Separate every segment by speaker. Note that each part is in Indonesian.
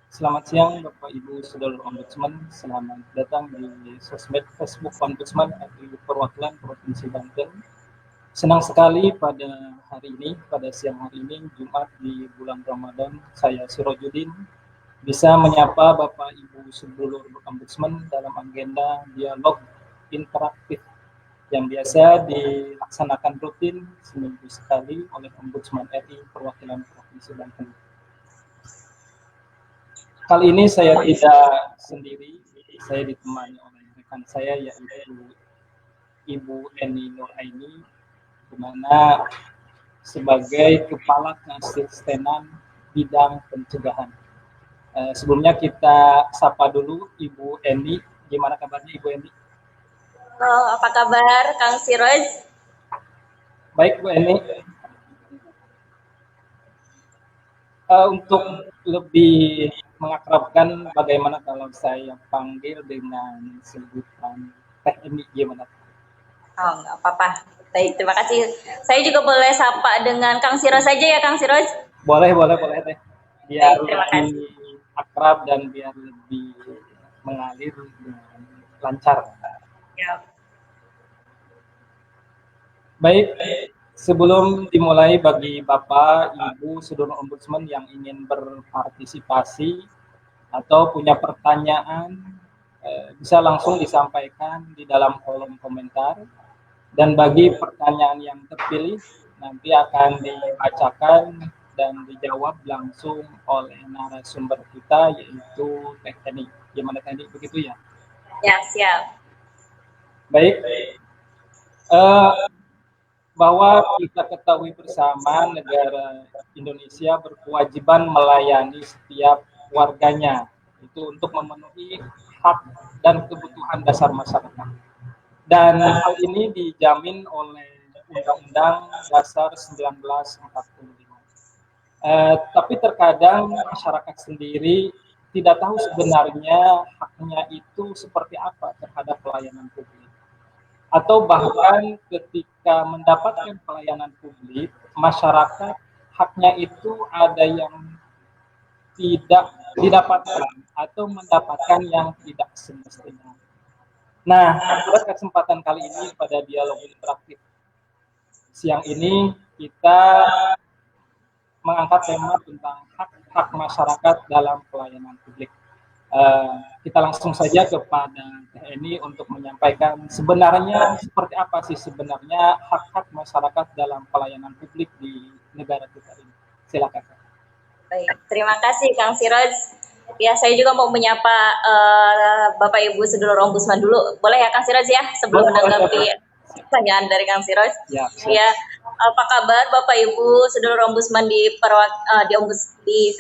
Speaker 1: Selamat siang Bapak Ibu Saudara Ombudsman, selamat datang di sosmed Facebook Ombudsman RI Perwakilan Provinsi Banten. Senang sekali pada hari ini, pada siang hari ini, Jumat di bulan Ramadan, saya Sirojudin bisa menyapa Bapak Ibu sedulur Ombudsman dalam agenda dialog interaktif yang biasa dilaksanakan rutin seminggu sekali oleh Ombudsman RI Perwakilan Provinsi Banten. Kali ini saya tidak sendiri, saya ditemani oleh rekan saya yaitu Ibu Eni Nuraini, di mana sebagai Kepala Keasistenan Bidang Pencegahan. Sebelumnya kita sapa dulu Ibu Eni. Gimana kabarnya Ibu Eni?
Speaker 2: Halo, apa kabar Kang Siroj?
Speaker 1: Baik Bu Eni. Untuk lebih mengakrabkan, bagaimana kalau saya panggil dengan sebutan Teh Eni, gimana?
Speaker 2: Oh, nggak apa-apa. Baik, terima kasih. Saya juga boleh sapa dengan Kang Siroj saja ya, Kang Siroj?
Speaker 1: Boleh Teh. Biar
Speaker 2: Baik, terima
Speaker 1: lebih
Speaker 2: kasih.
Speaker 1: akrab dan biar lebih mengalir dengan lancar.
Speaker 2: Ya.
Speaker 1: Baik, sebelum dimulai bagi Bapak, Ibu, Saudara Ombudsman yang ingin berpartisipasi atau punya pertanyaan, bisa langsung disampaikan di dalam kolom komentar. Dan bagi pertanyaan yang terpilih, nanti akan dibacakan dan dijawab langsung oleh narasumber kita, yaitu Teh Eni. Gimana Teh Eni, begitu ya?
Speaker 2: Ya, siap.
Speaker 1: Baik, bahwa kita ketahui bersama negara Indonesia berkewajiban melayani setiap warganya, itu untuk memenuhi hak dan kebutuhan dasar masyarakat. Dan hal ini dijamin oleh Undang-Undang Dasar 1945. Tapi terkadang masyarakat sendiri tidak tahu sebenarnya haknya itu seperti apa terhadap pelayanan publik. Atau bahkan ketika mendapatkan pelayanan publik, masyarakat haknya itu ada yang tidak didapatkan atau mendapatkan yang tidak semestinya. Nah, pada kesempatan kali ini pada dialog interaktif siang ini kita mengangkat tema tentang hak-hak masyarakat dalam pelayanan publik. Kita langsung saja kepada Teh Eni untuk menyampaikan sebenarnya seperti apa sih sebenarnya hak-hak masyarakat dalam pelayanan publik di negara kita ini. Silakan.
Speaker 2: Baik, terima kasih Kang Siroj. Ya, saya juga mau menyapa Bapak Ibu sedulur Ombudsman dulu. Boleh ya Kang Siroj ya, sebelum menanggapi pertanyaan dari Kang Siroj? Ya, apa kabar Bapak Ibu sedulur Ombudsman di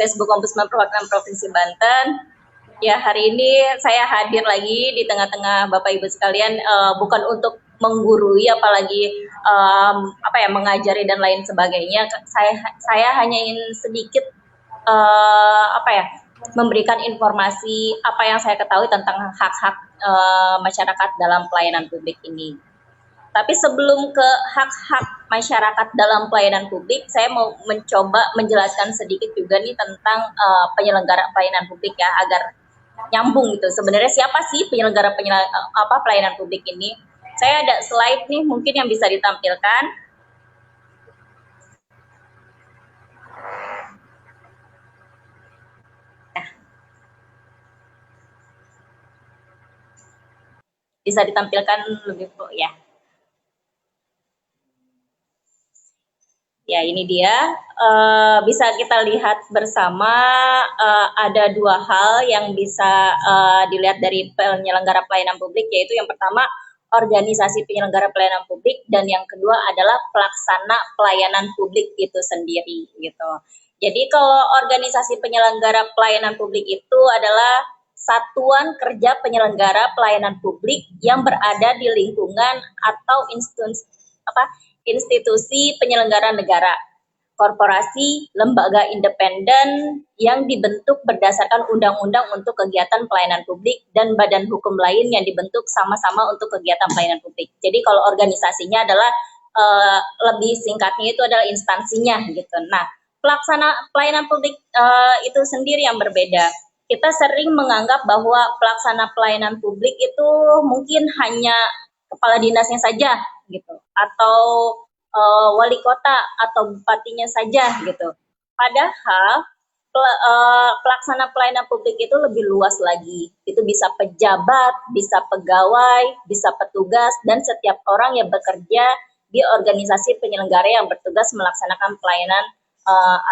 Speaker 2: Facebook Ombudsman Perwakilan Provinsi Banten? Ya, hari ini saya hadir lagi di tengah-tengah Bapak Ibu sekalian, bukan untuk menggurui apalagi mengajari dan lain sebagainya. Saya hanya ingin sedikit memberikan informasi apa yang saya ketahui tentang hak-hak masyarakat dalam pelayanan publik ini. Tapi sebelum ke hak-hak masyarakat dalam pelayanan publik, saya mau mencoba menjelaskan sedikit juga nih tentang penyelenggara pelayanan publik ya, agar nyambung gitu. Sebenarnya siapa sih penyelenggara pelayanan publik ini? Saya ada slide nih mungkin yang bisa ditampilkan. Bisa ditampilkan lebih ya. Ya, ini dia. Bisa kita lihat bersama, ada dua hal yang bisa dilihat dari penyelenggara pelayanan publik, yaitu yang pertama organisasi penyelenggara pelayanan publik dan yang kedua adalah pelaksana pelayanan publik itu sendiri gitu. Jadi kalau organisasi penyelenggara pelayanan publik itu adalah satuan kerja penyelenggara pelayanan publik yang berada di lingkungan atau institusi penyelenggara negara, korporasi, lembaga independen yang dibentuk berdasarkan undang-undang untuk kegiatan pelayanan publik dan badan hukum lain yang dibentuk sama-sama untuk kegiatan pelayanan publik. Jadi kalau organisasinya adalah lebih singkatnya itu adalah instansinya gitu. Nah, pelaksana pelayanan publik itu sendiri yang berbeda. kita sering menganggap bahwa pelaksana pelayanan publik itu mungkin hanya kepala dinasnya saja gitu, atau wali kota atau bupatinya saja gitu. Padahal pelaksana pelayanan publik itu lebih luas lagi. Itu bisa pejabat, bisa pegawai, bisa petugas, dan setiap orang yang bekerja di organisasi penyelenggara yang bertugas melaksanakan pelayanan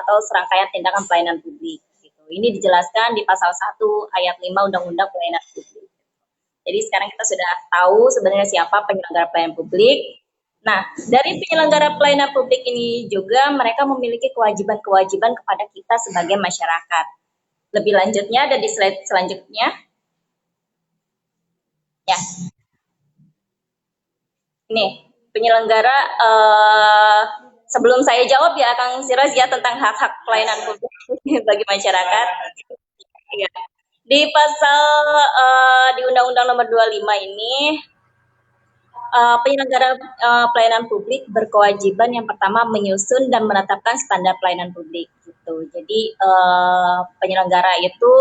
Speaker 2: atau serangkaian tindakan pelayanan publik. Gitu. Ini dijelaskan di pasal 1 ayat 5 Undang-Undang Pelayanan Publik. Jadi sekarang kita sudah tahu sebenarnya siapa penyelenggara pelayanan publik. Nah, dari penyelenggara pelayanan publik ini juga mereka memiliki kewajiban-kewajiban kepada kita sebagai masyarakat. Lebih lanjutnya ada di slide selanjutnya. Ya. Ini penyelenggara sebelum saya jawab ya Kang Siraj ya tentang hak-hak pelayanan publik bagi masyarakat. Ya. Di pasal di Undang-Undang Nomor 25 ini penyelenggara pelayanan publik berkewajiban yang pertama menyusun dan menetapkan standar pelayanan publik gitu. Jadi penyelenggara itu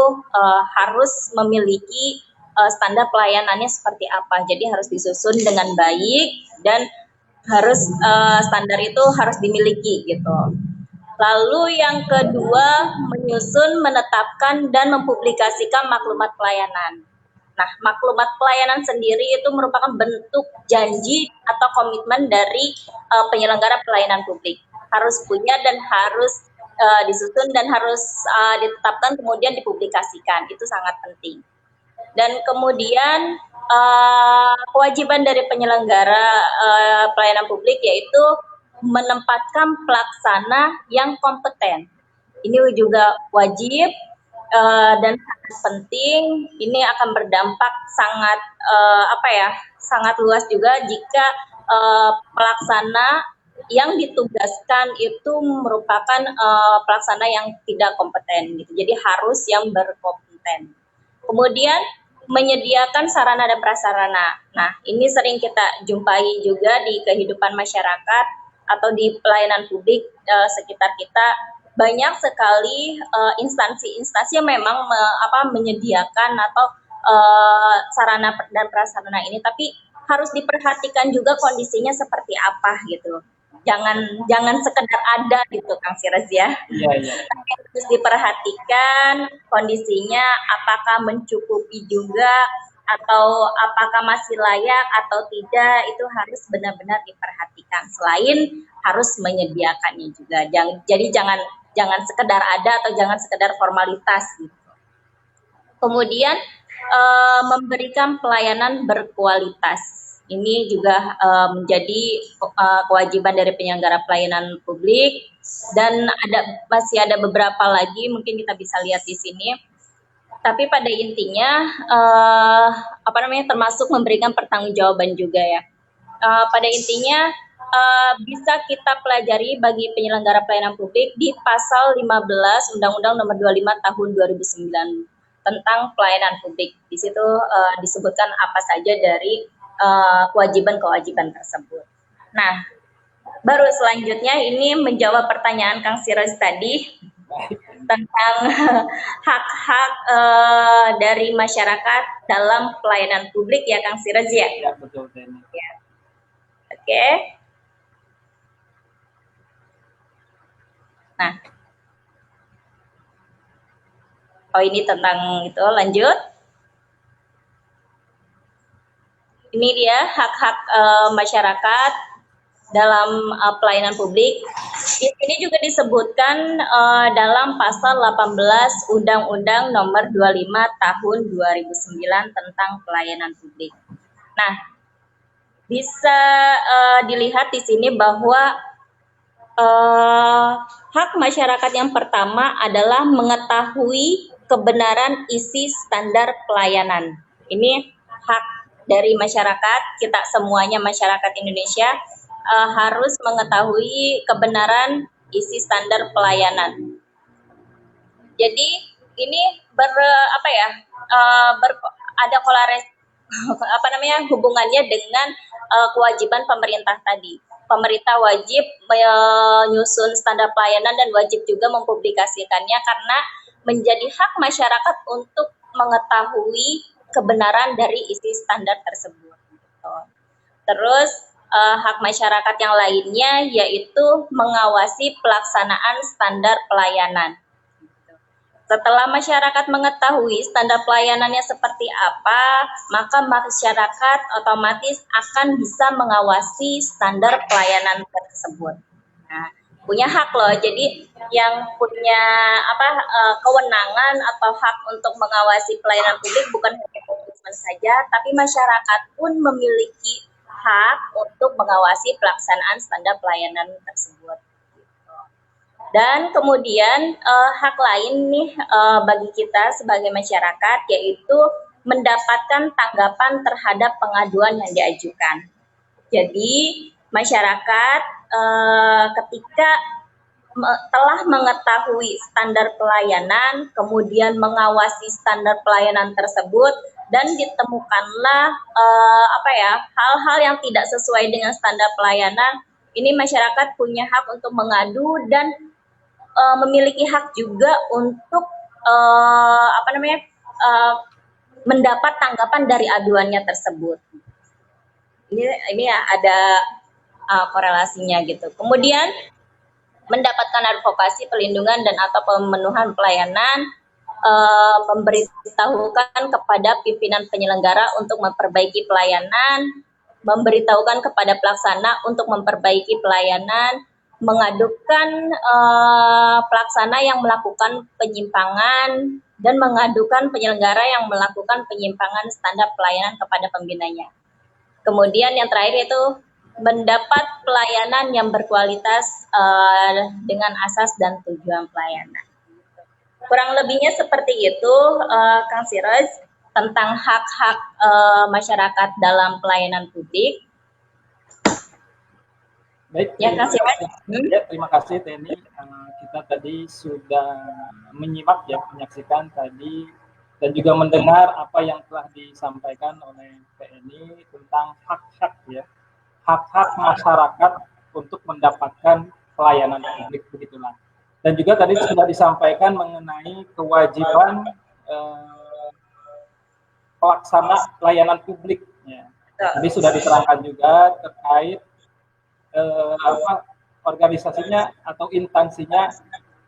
Speaker 2: harus memiliki standar pelayanannya seperti apa. Jadi harus disusun dengan baik dan harus standar itu harus dimiliki gitu. Lalu yang kedua, menyusun, menetapkan, dan mempublikasikan maklumat pelayanan. Nah, maklumat pelayanan sendiri itu merupakan bentuk janji atau komitmen dari penyelenggara pelayanan publik. Harus punya dan harus disusun dan harus ditetapkan kemudian dipublikasikan. Itu sangat penting. Dan kemudian kewajiban dari penyelenggara pelayanan publik yaitu menempatkan pelaksana yang kompeten. Ini juga wajib dan sangat penting. Ini akan berdampak sangat sangat luas juga jika pelaksana yang ditugaskan itu merupakan pelaksana yang tidak kompeten gitu. Jadi harus yang berkompeten. Kemudian menyediakan sarana dan prasarana. Nah, ini sering kita jumpai juga di kehidupan masyarakat atau di pelayanan publik sekitar kita. Banyak sekali instansi-instansi yang memang menyediakan atau sarana dan prasarana ini, tapi harus diperhatikan juga kondisinya seperti apa gitu. Jangan sekedar ada gitu Kang Siraj ya.
Speaker 1: Iya.
Speaker 2: Harus diperhatikan kondisinya apakah mencukupi juga atau apakah masih layak atau tidak, itu harus benar-benar diperhatikan. Selain harus menyediakannya juga. Jadi jangan sekedar ada atau jangan sekedar formalitas gitu. Kemudian memberikan pelayanan berkualitas. Ini juga menjadi kewajiban dari penyelenggara pelayanan publik, dan masih ada beberapa lagi mungkin kita bisa lihat di sini. Tapi pada intinya termasuk memberikan pertanggungjawaban juga ya. Pada intinya bisa kita pelajari bagi penyelenggara pelayanan publik di pasal 15 Undang-Undang Nomor 25 Tahun 2009 tentang pelayanan publik. Di situ disebutkan apa saja dari kewajiban-kewajiban tersebut. Nah, baru selanjutnya ini menjawab pertanyaan Kang Siraj tadi tentang hak-hak dari masyarakat dalam pelayanan publik ya Kang Siraj ya?
Speaker 1: Ya, betul.
Speaker 2: Ya. Oke. Nah. Oh, ini tentang itu, lanjut. Ini dia hak-hak masyarakat dalam pelayanan publik. Di sini juga disebutkan dalam pasal 18 Undang-Undang Nomor 25 Tahun 2009 tentang pelayanan publik. Nah, bisa dilihat di sini bahwa hak masyarakat yang pertama adalah mengetahui kebenaran isi standar pelayanan. Ini hak dari masyarakat, kita semuanya masyarakat Indonesia harus mengetahui kebenaran isi standar pelayanan. Jadi ini ada hubungannya dengan kewajiban pemerintah tadi. Pemerintah wajib menyusun standar pelayanan dan wajib juga mempublikasikannya karena menjadi hak masyarakat untuk mengetahui kebenaran dari isi standar tersebut. Gitu. Terus hak masyarakat yang lainnya yaitu mengawasi pelaksanaan standar pelayanan. Setelah masyarakat mengetahui standar pelayanannya seperti apa, maka masyarakat otomatis akan bisa mengawasi standar pelayanan tersebut. Nah, punya hak loh. Jadi yang punya kewenangan atau hak untuk mengawasi pelayanan publik bukan hanya ombudsman saja, tapi masyarakat pun memiliki hak untuk mengawasi pelaksanaan standar pelayanan tersebut. Dan kemudian hak lain nih bagi kita sebagai masyarakat yaitu mendapatkan tanggapan terhadap pengaduan yang diajukan. Jadi masyarakat ketika telah mengetahui standar pelayanan, kemudian mengawasi standar pelayanan tersebut dan ditemukanlah hal-hal yang tidak sesuai dengan standar pelayanan, ini masyarakat punya hak untuk mengadu dan memiliki hak juga untuk mendapat tanggapan dari aduannya tersebut. Ini ya ada korelasinya gitu. Kemudian mendapatkan advokasi, pelindungan dan atau pemenuhan pelayanan, memberitahukan kepada pimpinan penyelenggara untuk memperbaiki pelayanan, memberitahukan kepada pelaksana untuk memperbaiki pelayanan, mengadukan pelaksana yang melakukan penyimpangan dan mengadukan penyelenggara yang melakukan penyimpangan standar pelayanan kepada pembinanya. Kemudian yang terakhir yaitu mendapat pelayanan yang berkualitas dengan asas dan tujuan pelayanan. Kurang lebihnya seperti itu, Kang Siroj, tentang hak-hak masyarakat dalam pelayanan publik.
Speaker 1: Baik, ya, terima kasih Teni. Kita tadi sudah menyimak ya, menyaksikan tadi dan juga mendengar apa yang telah disampaikan oleh TNI tentang hak-hak ya, hak-hak masyarakat untuk mendapatkan pelayanan publik begitulah. Dan juga tadi sudah disampaikan mengenai kewajiban pelaksana pelayanan publik. Ya. Tadi sudah diterangkan juga terkait organisasinya atau instansinya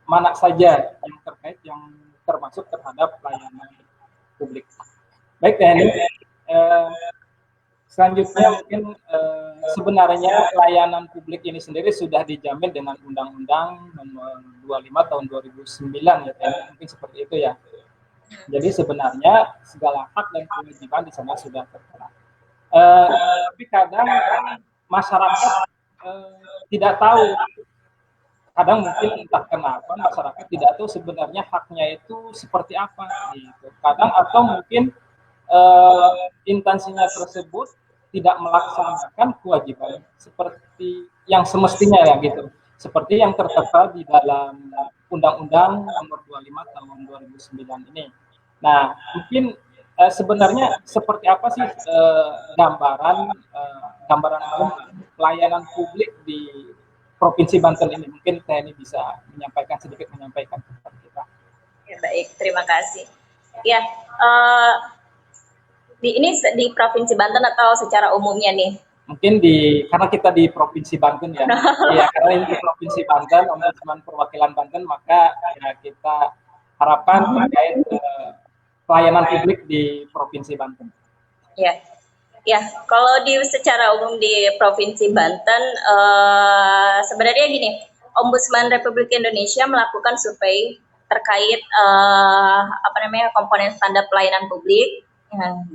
Speaker 1: mana saja yang terkait yang termasuk terhadap pelayanan publik. Baik, Teni. Selanjutnya mungkin sebenarnya pelayanan publik ini sendiri sudah dijamin dengan Undang-Undang Nomor 25 Tahun 2009 ya, Teni. Mungkin seperti itu ya. Jadi sebenarnya segala hak dan kewajiban di sana sudah tertera. Tapi kadang masyarakat tidak tahu, kadang mungkin entah kenapa masyarakat tidak tahu sebenarnya haknya itu seperti apa gitu. Kadang atau mungkin instansinya tersebut tidak melaksanakan kewajiban seperti yang semestinya ya gitu. Seperti yang tertera di dalam Undang-Undang Nomor 25 Tahun 2009 ini. Nah, mungkin sebenarnya seperti apa sih gambaran pelayanan publik di Provinsi Banten ini? Mungkin TNI bisa sedikit menyampaikan kepada kita.
Speaker 2: Ya, baik, terima kasih. Ya, ini di Provinsi Banten atau secara umumnya nih?
Speaker 1: Mungkin karena kita di Provinsi Banten ya. Iya, karena ini di Provinsi Banten, Ombudsman Perwakilan Banten, maka ya kita harapkan terkait pelayanan publik di Provinsi Banten.
Speaker 2: Ya. Ya, kalau secara umum di Provinsi Banten, sebenarnya gini, Ombudsman Republik Indonesia melakukan survei terkait komponen standar pelayanan publik,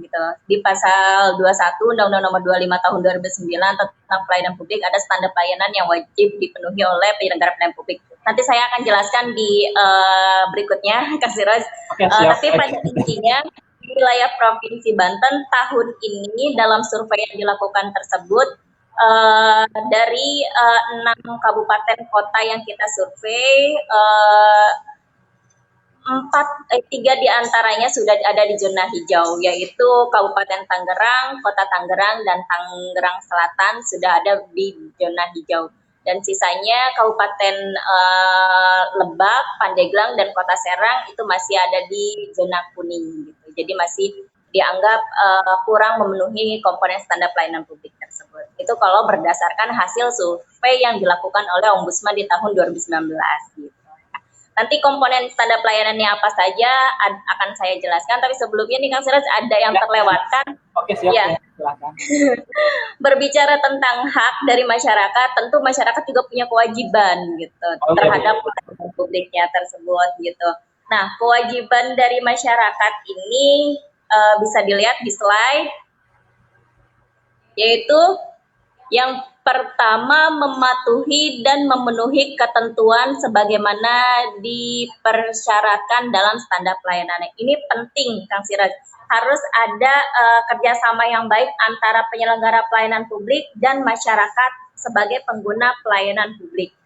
Speaker 2: gitu. Di pasal 21 Undang-Undang Nomor 25 Tahun 2009 tentang pelayanan publik ada standar pelayanan yang wajib dipenuhi oleh penyelenggara pelayanan publik. Nanti saya akan jelaskan di berikutnya, Kak Siroj. Tapi pada intinya wilayah Provinsi Banten tahun ini dalam survei yang dilakukan tersebut dari 6 kabupaten kota yang kita survei, 3 diantaranya sudah ada di zona hijau, yaitu Kabupaten Tangerang, Kota Tangerang, dan Tangerang Selatan sudah ada di zona hijau. dan sisanya Kabupaten Lebak, Pandeglang, dan Kota Serang itu masih ada di zona kuning gitu. Jadi masih dianggap kurang memenuhi komponen standar pelayanan publik tersebut. Itu kalau berdasarkan hasil survei yang dilakukan oleh Ombudsman di tahun 2019 gitu. Nanti komponen standar pelayanannya apa saja akan saya jelaskan, tapi sebelumnya nih Kang Siraj ada yang terlewatkan.
Speaker 1: Oke, siap. Ya. Silakan.
Speaker 2: Berbicara tentang hak dari masyarakat, tentu masyarakat juga punya kewajiban gitu terhadap pelayanan publiknya tersebut gitu. Nah, kewajiban dari masyarakat ini bisa dilihat di slide, yaitu yang pertama, mematuhi dan memenuhi ketentuan sebagaimana dipersyaratkan dalam standar pelayanan. Ini penting, Kang Siraj. Harus ada kerjasama yang baik antara penyelenggara pelayanan publik dan masyarakat sebagai pengguna pelayanan publik.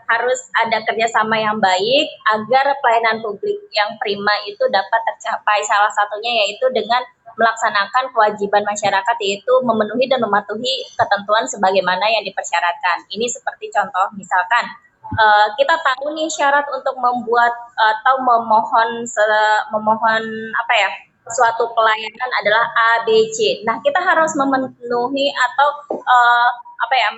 Speaker 2: Harus ada kerjasama yang baik agar pelayanan publik yang prima itu dapat tercapai. Salah satunya yaitu dengan melaksanakan kewajiban masyarakat, yaitu memenuhi dan mematuhi ketentuan sebagaimana yang dipersyaratkan. Ini seperti contoh, misalkan kita tahu nih syarat untuk membuat atau memohon suatu pelayanan adalah A, B, C. Nah, kita harus memenuhi atau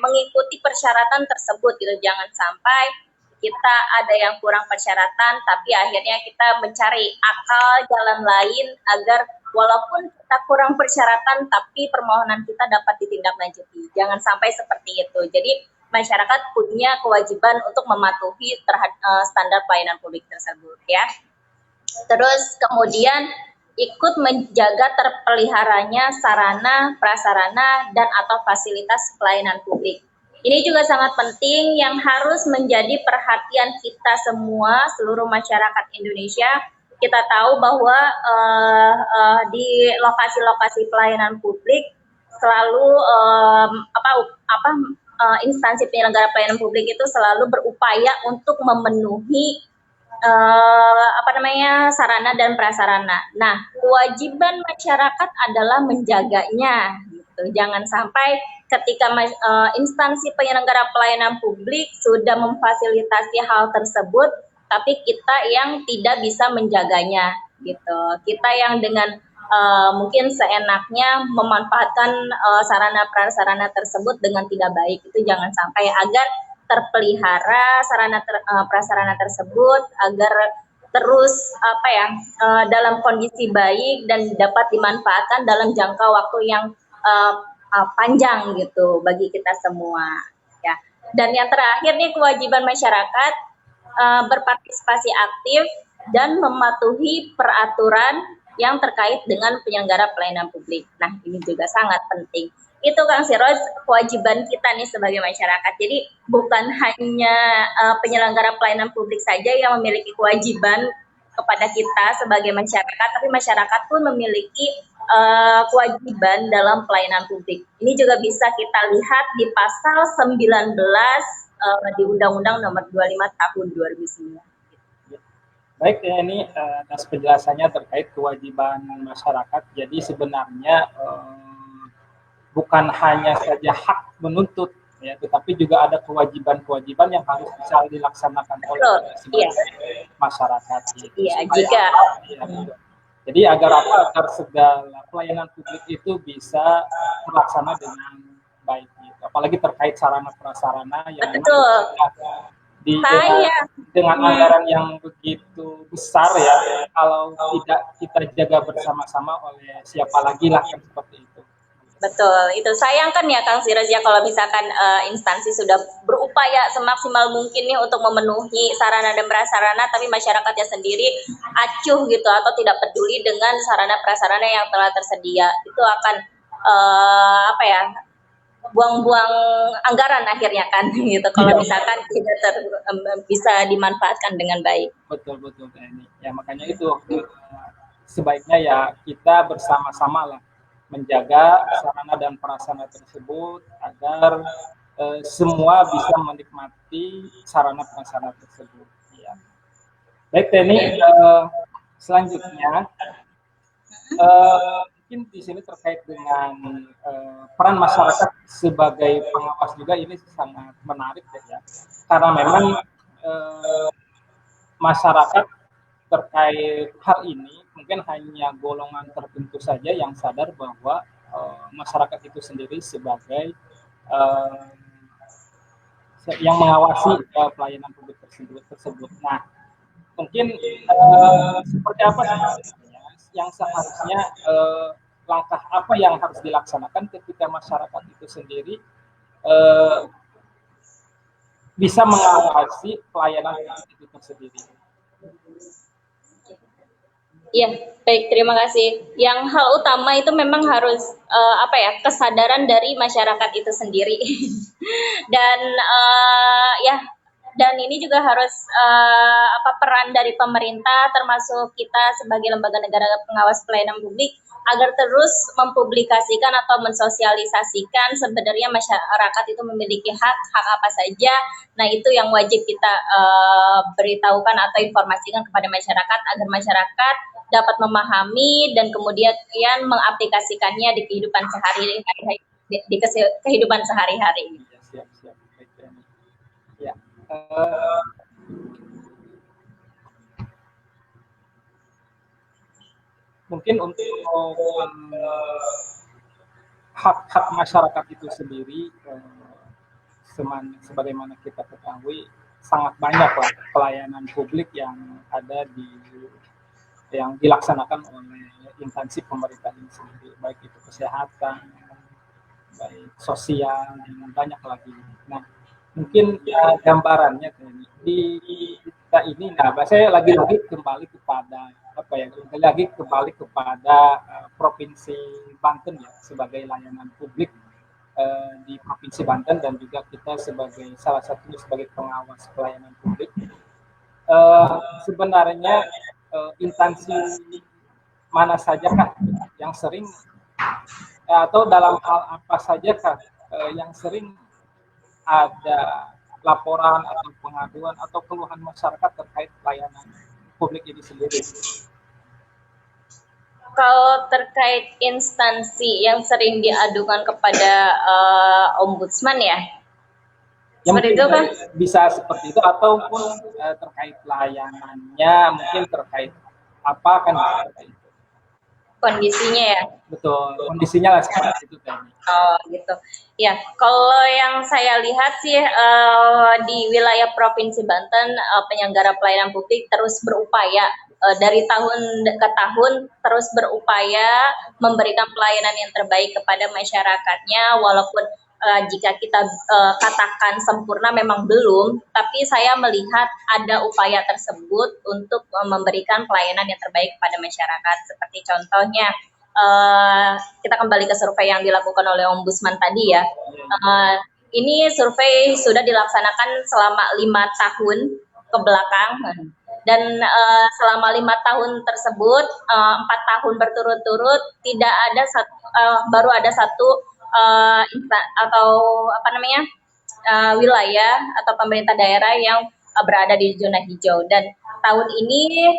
Speaker 2: mengikuti persyaratan tersebut gitu. Jangan sampai kita ada yang kurang persyaratan, tapi akhirnya kita mencari akal jalan lain agar walaupun kita kurang persyaratan, tapi permohonan kita dapat ditindaklanjuti. Jangan sampai seperti itu. Jadi masyarakat punya kewajiban untuk mematuhi terhadap standar pelayanan publik tersebut, ya. Terus kemudian ikut menjaga terpeliharanya sarana, prasarana, dan atau fasilitas pelayanan publik. Ini juga sangat penting yang harus menjadi perhatian kita semua, seluruh masyarakat Indonesia. Kita tahu bahwa di lokasi-lokasi pelayanan publik selalu instansi penyelenggara pelayanan publik itu selalu berupaya untuk memenuhi sarana dan prasarana. Nah, kewajiban masyarakat adalah menjaganya gitu. Jangan sampai ketika instansi penyelenggara pelayanan publik sudah memfasilitasi hal tersebut, tapi kita yang tidak bisa menjaganya gitu. Kita yang dengan mungkin seenaknya memanfaatkan sarana prasarana tersebut dengan tidak baik, itu jangan sampai, agar terpelihara sarana prasarana tersebut agar terus dalam kondisi baik dan dapat dimanfaatkan dalam jangka waktu yang panjang gitu bagi kita semua, ya. Dan yang terakhir nih, kewajiban masyarakat berpartisipasi aktif dan mematuhi peraturan yang terkait dengan penyelenggara pelayanan publik. Nah, ini juga sangat penting. Itu Kang Siroj, kewajiban kita nih sebagai masyarakat. Jadi bukan hanya penyelenggara pelayanan publik saja yang memiliki kewajiban kepada kita sebagai masyarakat, tapi masyarakat pun memiliki kewajiban dalam pelayanan publik. Ini juga bisa kita lihat di pasal 19 di Undang-Undang Nomor 25 Tahun 2009.
Speaker 1: Baik, ya, ini atas penjelasannya terkait kewajiban masyarakat. Jadi sebenarnya bukan hanya saja hak menuntut, ya, tetapi juga ada kewajiban-kewajiban yang harus bisa dilaksanakan oleh masyarakat.
Speaker 2: Iya, jika.
Speaker 1: Jadi agar segala pelayanan publik itu bisa terlaksana dengan baik, gitu. Apalagi terkait sarana prasarana yang dengan anggaran yang begitu besar, ya, kalau tidak kita jaga bersama-sama, oleh siapa lagi lah yang seperti itu.
Speaker 2: Betul, itu sayangkan ya Kang Siraj ya kalau misalkan instansi sudah berupaya semaksimal mungkin nih untuk memenuhi sarana dan prasarana, tapi masyarakatnya sendiri acuh gitu atau tidak peduli dengan sarana prasarana yang telah tersedia. Itu akan buang-buang anggaran akhirnya kan gitu kalau misalkan tidak bisa dimanfaatkan dengan baik.
Speaker 1: Betul ini. Ya makanya itu sebaiknya ya kita bersama-sama lah menjaga sarana dan prasarana tersebut agar semua bisa menikmati sarana prasarana tersebut. Ya. Baik, Teni, selanjutnya mungkin di sini terkait dengan peran masyarakat sebagai pengawas juga ini sangat menarik ya, karena memang masyarakat terkait hal ini mungkin hanya golongan tertentu saja yang sadar bahwa masyarakat itu sendiri sebagai yang mengawasi pelayanan publik tersebut. Nah, mungkin seperti apa sebenarnya yang seharusnya langkah apa yang harus dilaksanakan ketika masyarakat itu sendiri bisa mengawasi pelayanan itu tersendiri.
Speaker 2: Iya, baik, terima kasih. Yang hal utama itu memang harus kesadaran dari masyarakat itu sendiri. Dan dan ini juga harus peran dari pemerintah termasuk kita sebagai lembaga negara pengawas pelayanan publik agar terus mempublikasikan atau mensosialisasikan sebenarnya masyarakat itu memiliki hak apa saja. Nah, itu yang wajib kita beritahukan atau informasikan kepada masyarakat agar masyarakat dapat memahami dan kemudian mengaplikasikannya di kehidupan sehari-hari, di kehidupan sehari-hari.
Speaker 1: Siap. Ya. Mungkin untuk hak-hak masyarakat itu sendiri, sebagaimana kita ketahui, sangat banyak lah pelayanan publik yang ada yang dilaksanakan oleh instansi pemerintah ini sendiri, baik itu kesehatan, baik sosial, dan banyak lagi. Nah, mungkin ya gambarannya di kita ini, nah saya lagi-lagi kembali kepada Provinsi Banten ya sebagai layanan publik di Provinsi Banten, dan juga kita sebagai salah satunya sebagai pengawas pelayanan publik. Sebenarnya instansi mana sajakah yang sering atau dalam hal apa sajakah yang sering ada laporan atau pengaduan atau keluhan masyarakat terkait pelayanan publik ini sendiri?
Speaker 2: Kalau terkait instansi yang sering diadukan kepada ombudsman ya, seperti itu kan?
Speaker 1: Bisa seperti itu, ataupun terkait pelayanannya, mungkin terkait apa kan seperti itu.
Speaker 2: Kondisinya ya?
Speaker 1: Betul, kondisinya lah seperti itu tadi.
Speaker 2: Oh gitu. Ya, kalau yang saya lihat sih di wilayah Provinsi Banten penyelenggara pelayanan publik terus berupaya dari tahun ke tahun terus berupaya memberikan pelayanan yang terbaik kepada masyarakatnya, walaupun jika kita katakan sempurna memang belum, tapi saya melihat ada upaya tersebut untuk memberikan pelayanan yang terbaik kepada masyarakat. Seperti contohnya kita kembali ke survei yang dilakukan oleh Ombudsman tadi ya. Ini survei sudah dilaksanakan selama 5 tahun ke belakang, dan selama 5 tahun tersebut 4 tahun berturut-turut tidak ada baru ada satu wilayah atau pemerintah daerah yang berada di zona hijau. Dan tahun ini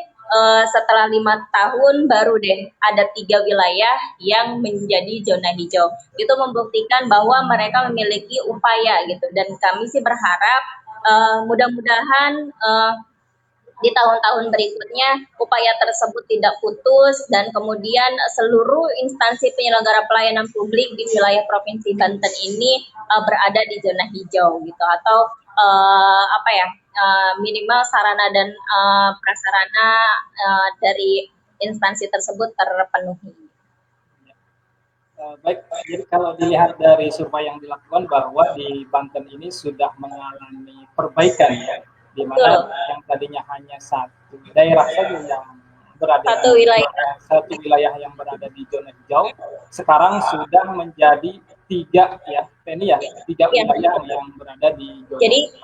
Speaker 2: setelah 5 tahun baru deh ada 3 wilayah yang menjadi zona hijau. Itu membuktikan bahwa mereka memiliki upaya gitu, dan kami sih berharap mudah-mudahan di tahun-tahun berikutnya upaya tersebut tidak putus, dan kemudian seluruh instansi penyelenggara pelayanan publik di wilayah Provinsi Banten ini berada di zona hijau gitu, atau minimal sarana dan prasarana dari instansi tersebut terpenuhi.
Speaker 1: Baik, jadi kalau dilihat dari survei yang dilakukan bahwa di Banten ini sudah mengalami perbaikan ya, di mana yang tadinya hanya satu daerah saja yang berada
Speaker 2: satu
Speaker 1: wilayah yang berada di zona hijau, sekarang sudah menjadi 3 ya, ini ya 3 wilayah yang berada di zona hijau.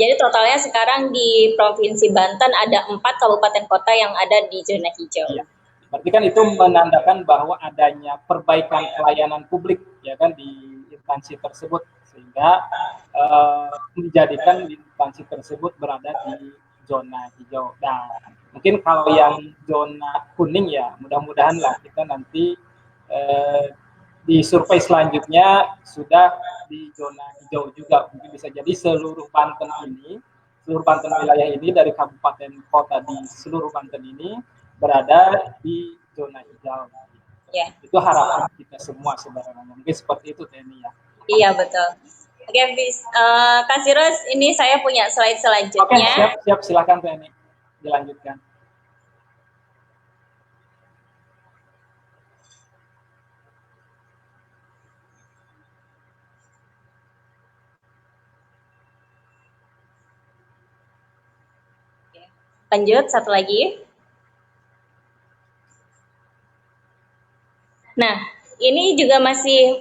Speaker 2: Jadi totalnya sekarang di Provinsi Banten ada 4 kabupaten kota yang ada di zona hijau.
Speaker 1: Ya. Berarti kan itu menandakan bahwa adanya perbaikan pelayanan publik ya kan di instansi tersebut, sehingga menjadikan instansi tersebut berada di zona hijau. Nah, mungkin kalau yang zona kuning ya mudah-mudahan lah kita nanti di survei selanjutnya sudah di zona hijau juga. Mungkin bisa jadi seluruh Banten wilayah ini dari kabupaten kota di seluruh Banten ini berada di zona hijau.
Speaker 2: Yeah.
Speaker 1: Itu harapan kita semua sebenarnya. Mungkin seperti itu Teni ya.
Speaker 2: Iya betul. Oke, Kak Siroj, ini saya punya slide selanjutnya.
Speaker 1: Oke, siap, silakan Teni, dilanjutkan.
Speaker 2: Lanjut, satu lagi. Nah, ini juga masih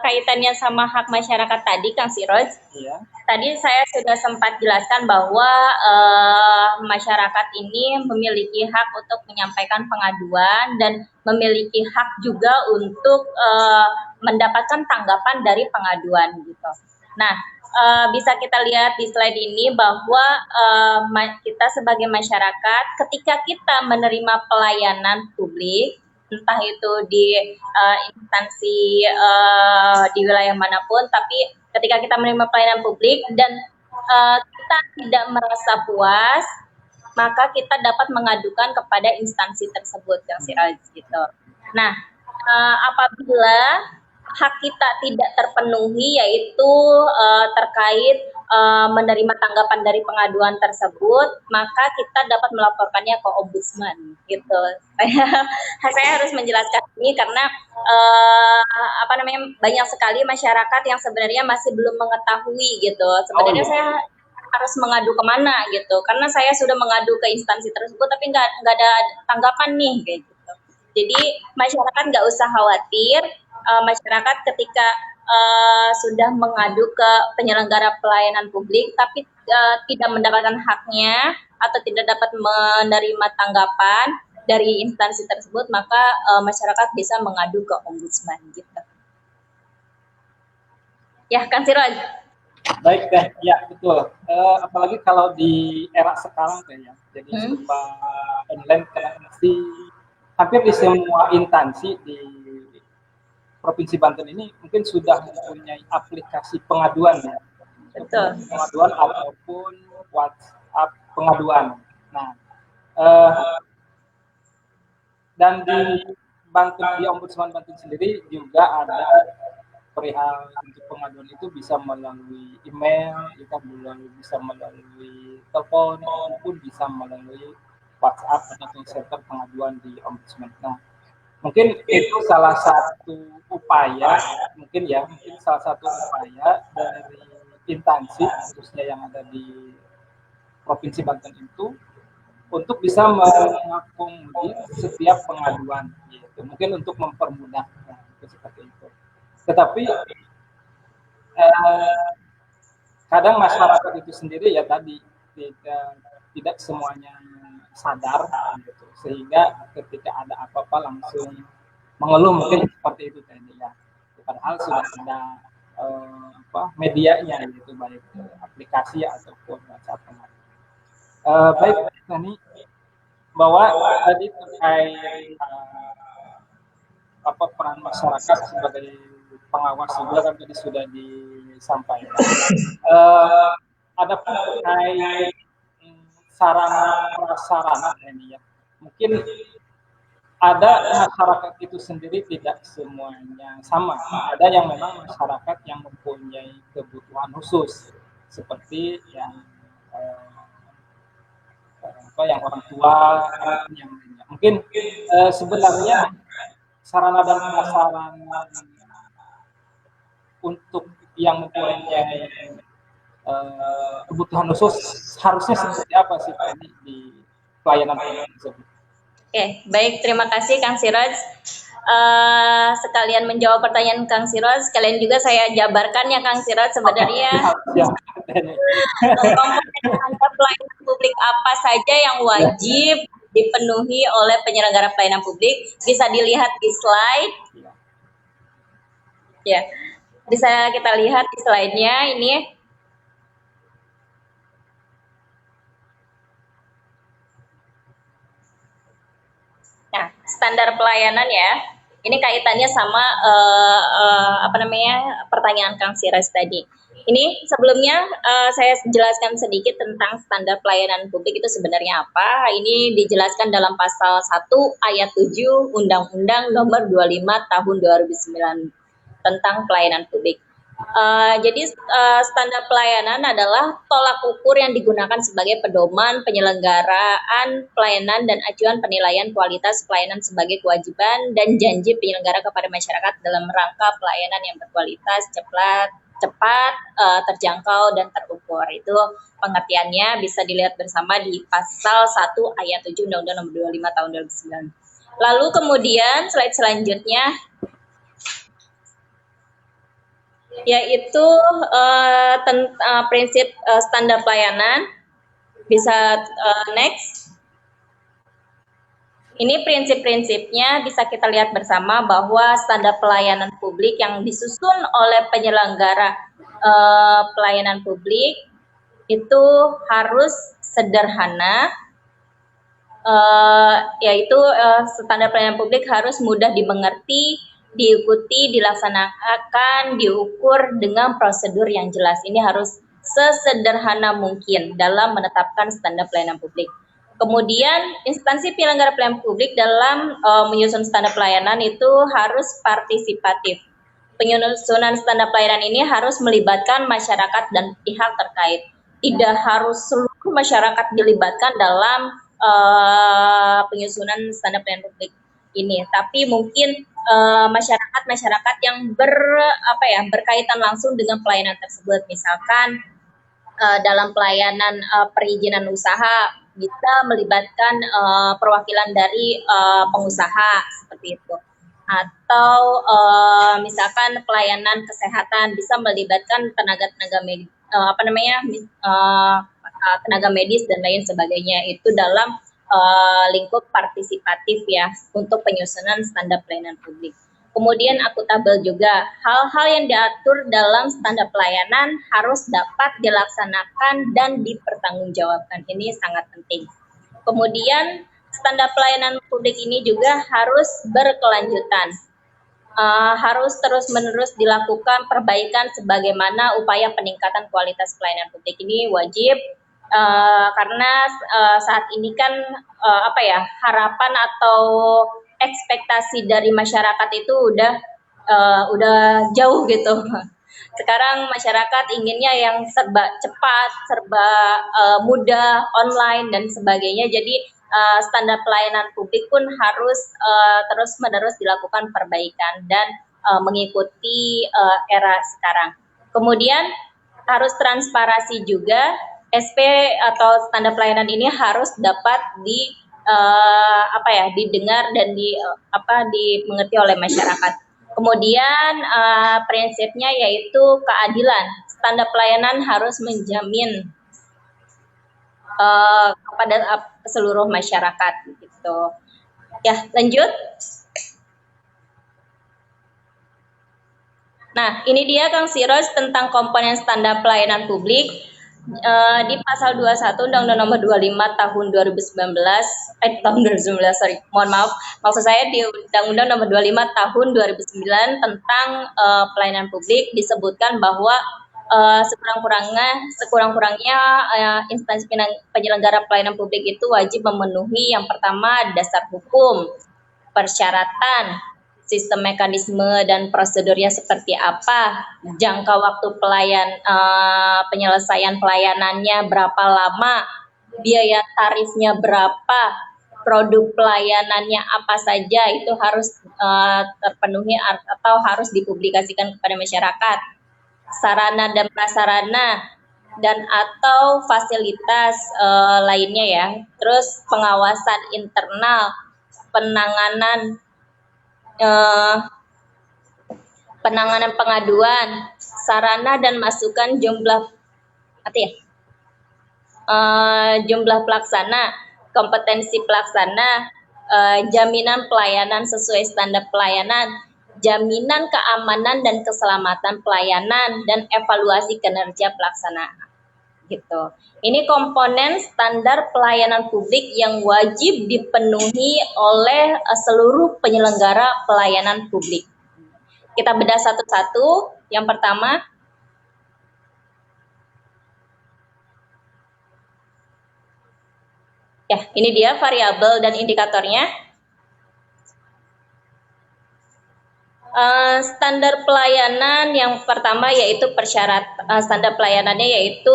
Speaker 2: kaitannya sama hak masyarakat tadi, Kang Siroj.
Speaker 1: Iya.
Speaker 2: Tadi saya sudah sempat jelaskan bahwa masyarakat ini memiliki hak untuk menyampaikan pengaduan dan memiliki hak juga untuk mendapatkan tanggapan dari pengaduan gitu. Nah, bisa kita lihat di slide ini bahwa kita sebagai masyarakat ketika kita menerima pelayanan publik, entah itu di instansi di wilayah manapun, tapi ketika kita menerima pelayanan publik dan kita tidak merasa puas, maka kita dapat mengadukan kepada instansi tersebut, Kang Siraj, gitu. Nah, apabila hak kita tidak terpenuhi, yaitu terkait menerima tanggapan dari pengaduan tersebut, maka kita dapat melaporkannya ke ombudsman, gitu. Saya harus menjelaskan ini karena banyak sekali masyarakat yang sebenarnya masih belum mengetahui gitu. Sebenarnya saya harus mengadu kemana gitu, karena saya sudah mengadu ke instansi tersebut tapi nggak ada tanggapan nih gitu. Jadi masyarakat nggak usah khawatir, masyarakat ketika sudah mengadu ke penyelenggara pelayanan publik tapi tidak mendapatkan haknya atau tidak dapat menerima tanggapan dari instansi tersebut, maka masyarakat bisa mengadu ke ombudsman gitu. Ya, Kang Siroj.
Speaker 1: Baik teh, ya betul. Apalagi kalau di era sekarang teh ya, jadi serba online karena masih hampir di semua instansi di Provinsi Banten ini mungkin sudah mempunyai aplikasi pengaduan ya.
Speaker 2: Betul.
Speaker 1: Pengaduan ataupun WhatsApp pengaduan. Nah, dan di Banten, di Ombudsman Banten sendiri juga ada perihal untuk pengaduan itu bisa melalui email, bisa melalui telepon, maupun bisa melalui WhatsApp atau center pengaduan di Ombudsman. Nah, mungkin itu salah satu upaya, mungkin salah satu upaya dari instansi khususnya yang ada di Provinsi Banten itu untuk bisa mengakomodir setiap pengaduan, gitu. Mungkin untuk mempermudah seperti itu. Tetapi kadang masyarakat itu sendiri ya tadi tidak semuanya sadar, gitu. Sehingga ketika ada apa-apa langsung mengeluh, mungkin seperti itu tadi ya. Padahal sudah ada medianya, gitu, baik aplikasi ataupun WhatsApp. Baik, Tani, bahwa tadi terkait peran masyarakat sebagai pengawas juga kan tadi sudah disampaikan. Ada pun terkait sarana prasarana ini ya, mungkin ada masyarakat itu sendiri tidak semuanya sama. Ada yang memang masyarakat yang mempunyai kebutuhan khusus seperti yang orang tua, yang lainnya. Mungkin sebenarnya sarana dan prasarana untuk yang mempunyai kebutuhan khusus harusnya seperti apa sih tadi di pelayanan tersebut?
Speaker 2: Oke, baik, terima kasih Kang Siroj. Sekalian menjawab pertanyaan Kang Siroj, sekalian juga saya jabarkan ya Kang Siroj, sebenarnya komponen pelayanan publik apa saja yang wajib dipenuhi oleh penyelenggara pelayanan publik, bisa dilihat di slide. Ya, bisa kita lihat di slide-nya ini. Nah, standar pelayanan ya. Ini kaitannya sama pertanyaan Kang Siraj tadi. Ini sebelumnya saya jelaskan sedikit tentang standar pelayanan publik itu sebenarnya apa. Ini dijelaskan dalam pasal 1 ayat 7 Undang-Undang Nomor 25 Tahun 2009 tentang pelayanan publik. Jadi standar pelayanan adalah tolak ukur yang digunakan sebagai pedoman penyelenggaraan pelayanan dan acuan penilaian kualitas pelayanan sebagai kewajiban dan janji penyelenggara kepada masyarakat dalam rangka pelayanan yang berkualitas, cepat, terjangkau, dan terukur. Itu pengertiannya bisa dilihat bersama di pasal 1 ayat 7 Undang-Undang Nomor 25 Tahun 2009. Lalu kemudian slide selanjutnya yaitu prinsip standar pelayanan. Bisa next. Ini prinsip-prinsipnya bisa kita lihat bersama bahwa standar pelayanan publik yang disusun oleh penyelenggara pelayanan publik itu harus sederhana, yaitu standar pelayanan publik harus mudah dimengerti, diikuti, dilaksanakan, diukur dengan prosedur yang jelas. Ini harus sesederhana mungkin dalam menetapkan standar pelayanan publik. Kemudian instansi penyelenggara pelayanan publik dalam menyusun standar pelayanan itu harus partisipatif. Penyusunan standar pelayanan ini harus melibatkan masyarakat dan pihak terkait. Tidak harus seluruh masyarakat dilibatkan dalam penyusunan standar pelayanan publik ini, tapi mungkin masyarakat yang berkaitan langsung dengan pelayanan tersebut. Misalkan dalam pelayanan perizinan usaha bisa melibatkan perwakilan dari pengusaha seperti itu. Atau misalkan pelayanan kesehatan bisa melibatkan tenaga medis dan lain sebagainya. Itu dalam lingkup partisipatif ya untuk penyusunan standar pelayanan publik. Kemudian akuntabel juga. Hal-hal yang diatur dalam standar pelayanan harus dapat dilaksanakan dan dipertanggungjawabkan. Ini sangat penting. Kemudian standar pelayanan publik ini juga harus berkelanjutan. Harus terus-menerus dilakukan perbaikan sebagaimana upaya peningkatan kualitas pelayanan publik. Ini wajib. Karena saat ini kan harapan atau ekspektasi dari masyarakat itu udah jauh gitu. Sekarang masyarakat inginnya yang serba cepat, serba mudah, online dan sebagainya. Jadi standar pelayanan publik pun harus terus-menerus dilakukan perbaikan dan mengikuti era sekarang. Kemudian harus transparansi juga. SP atau standar pelayanan ini harus dapat didengar dan dimengerti oleh masyarakat. Kemudian prinsipnya yaitu keadilan. Standar pelayanan harus menjamin kepada seluruh masyarakat gitu. Ya, lanjut. Nah, ini dia Kang Siroj tentang komponen standar pelayanan publik. Di pasal 21 Undang-Undang Nomor 25 Tahun 2019, maksud saya di Undang-Undang Nomor 25 Tahun 2009 tentang pelayanan publik disebutkan bahwa sekurang-kurangnya instansi penyelenggara pelayanan publik itu wajib memenuhi yang pertama dasar hukum, persyaratan, sistem mekanisme dan prosedurnya seperti apa, jangka waktu penyelesaian pelayanannya berapa lama, biaya tarifnya berapa, produk pelayanannya apa saja, itu harus terpenuhi atau harus dipublikasikan kepada masyarakat, sarana dan prasarana dan atau fasilitas lainnya ya, terus pengawasan internal, penanganan pengaduan, sarana dan masukan jumlah pelaksana, kompetensi pelaksana, jaminan pelayanan sesuai standar pelayanan, jaminan keamanan dan keselamatan pelayanan, dan evaluasi kinerja pelaksanaan. gitu. Ini komponen standar pelayanan publik yang wajib dipenuhi oleh seluruh penyelenggara pelayanan publik. Kita bedah satu-satu. Yang pertama, ya ini dia variabel dan indikatornya. Standar pelayanan yang pertama yaitu standar pelayanannya yaitu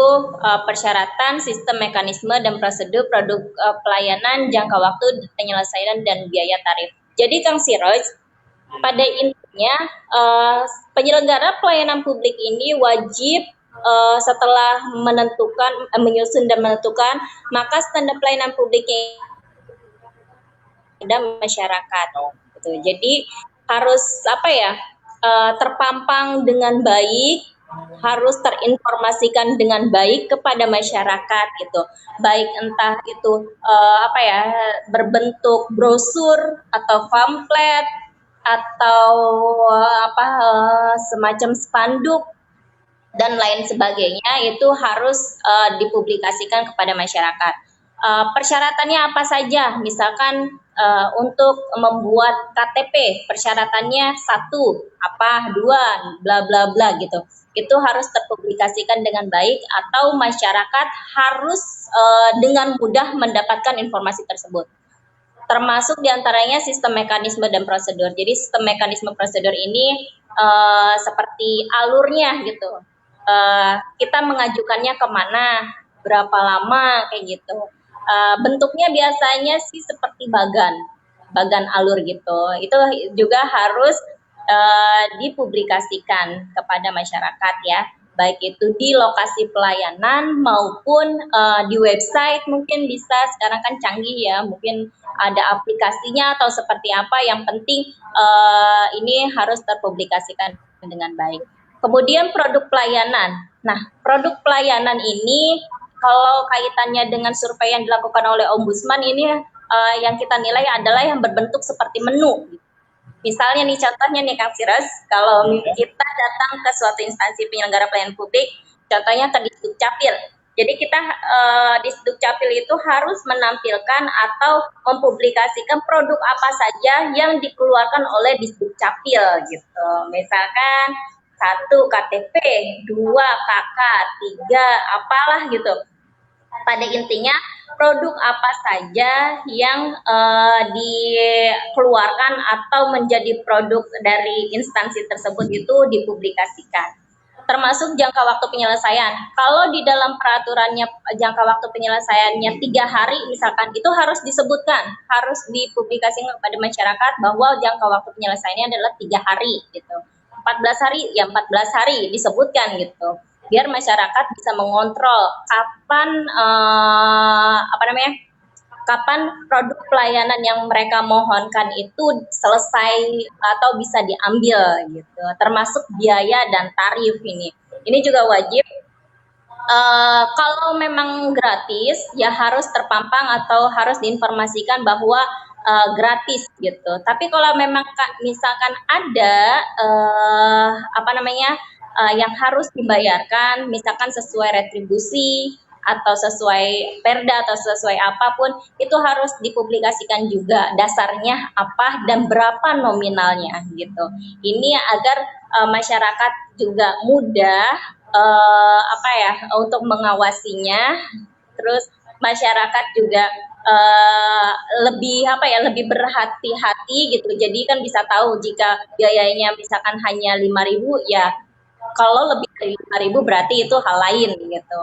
Speaker 2: persyaratan, sistem, mekanisme, dan prosedur produk pelayanan, jangka waktu penyelesaian, dan biaya tarif. Jadi Kang Siroj, pada intinya penyelenggara pelayanan publik ini wajib setelah menyusun dan menentukan, maka standar pelayanan publiknya ada masyarakat. Gitu. Jadi harus terpampang dengan baik, harus terinformasikan dengan baik kepada masyarakat gitu. Baik entah itu berbentuk brosur atau pamflet atau semacam spanduk dan lain sebagainya, itu harus dipublikasikan kepada masyarakat. Persyaratannya apa saja? Misalkan untuk membuat KTP, persyaratannya 1, 2, bla bla bla gitu. Itu harus terpublikasikan dengan baik, atau masyarakat harus dengan mudah mendapatkan informasi tersebut. Termasuk diantaranya sistem, mekanisme, dan prosedur. Jadi sistem, mekanisme, prosedur ini seperti alurnya gitu. Kita mengajukannya kemana, berapa lama, kayak gitu. Bentuknya biasanya sih seperti bagan alur gitu. Itu juga harus dipublikasikan kepada masyarakat ya, baik itu di lokasi pelayanan maupun di website. Mungkin bisa, sekarang kan canggih ya, mungkin ada aplikasinya atau seperti apa, yang penting ini harus terpublikasikan dengan baik. Kemudian produk pelayanan. Nah, produk pelayanan ini kalau kaitannya dengan survei yang dilakukan oleh Ombudsman ini yang kita nilai adalah yang berbentuk seperti menu. Misalnya nih, contohnya nih Kang Siroj, kalau kita datang ke suatu instansi penyelenggara pelayanan publik, contohnya ke Disdukcapil. Jadi kita di Disdukcapil itu harus menampilkan atau mempublikasikan produk apa saja yang dikeluarkan oleh Disdukcapil gitu. Misalkan 1 KTP, 2 KK, 3 apalah gitu. Pada intinya produk apa saja yang dikeluarkan atau menjadi produk dari instansi tersebut itu dipublikasikan. Termasuk jangka waktu penyelesaian. Kalau di dalam peraturannya jangka waktu penyelesaiannya 3 hari misalkan, itu harus disebutkan, harus dipublikasikan kepada masyarakat bahwa jangka waktu penyelesaiannya adalah 3 hari gitu. 14 hari ya 14 hari disebutkan gitu, biar masyarakat bisa mengontrol kapan kapan produk pelayanan yang mereka mohonkan itu selesai atau bisa diambil gitu, termasuk biaya dan tarif ini juga wajib. Kalau memang gratis ya harus terpampang atau harus diinformasikan bahwa gratis gitu. Tapi kalau memang misalkan ada yang harus dibayarkan, misalkan sesuai retribusi atau sesuai perda atau sesuai apapun, itu harus dipublikasikan juga dasarnya apa dan berapa nominalnya gitu. Ini agar masyarakat juga mudah untuk mengawasinya. Terus masyarakat juga lebih berhati-hati gitu. Jadi kan bisa tahu jika biayanya misalkan hanya 5.000 ya, kalau lebih dari 5.000 berarti itu hal lain gitu.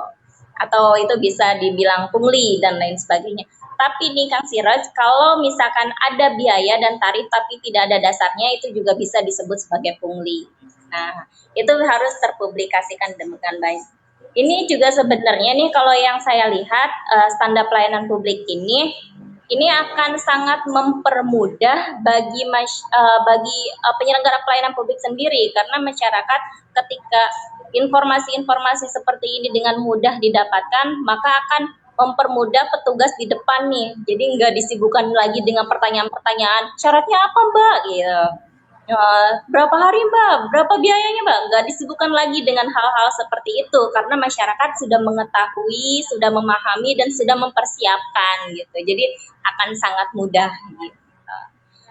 Speaker 2: Atau itu bisa dibilang pungli dan lain sebagainya. Tapi nih Kang Siroj, kalau misalkan ada biaya dan tarif tapi tidak ada dasarnya, itu juga bisa disebut sebagai pungli. Nah, itu harus terpublikasikan dengan baik. Ini juga sebenarnya nih kalau yang saya lihat standar pelayanan publik ini akan sangat mempermudah bagi penyelenggara pelayanan publik sendiri, karena masyarakat ketika informasi-informasi seperti ini dengan mudah didapatkan, maka akan mempermudah petugas di depan nih. Jadi nggak disibukkan lagi dengan pertanyaan-pertanyaan, syaratnya apa Mbak? Gitu. Berapa hari Mbak, berapa biayanya Mbak, nggak disebutkan lagi dengan hal-hal seperti itu karena masyarakat sudah mengetahui, sudah memahami dan sudah mempersiapkan gitu. Jadi akan sangat mudah gitu.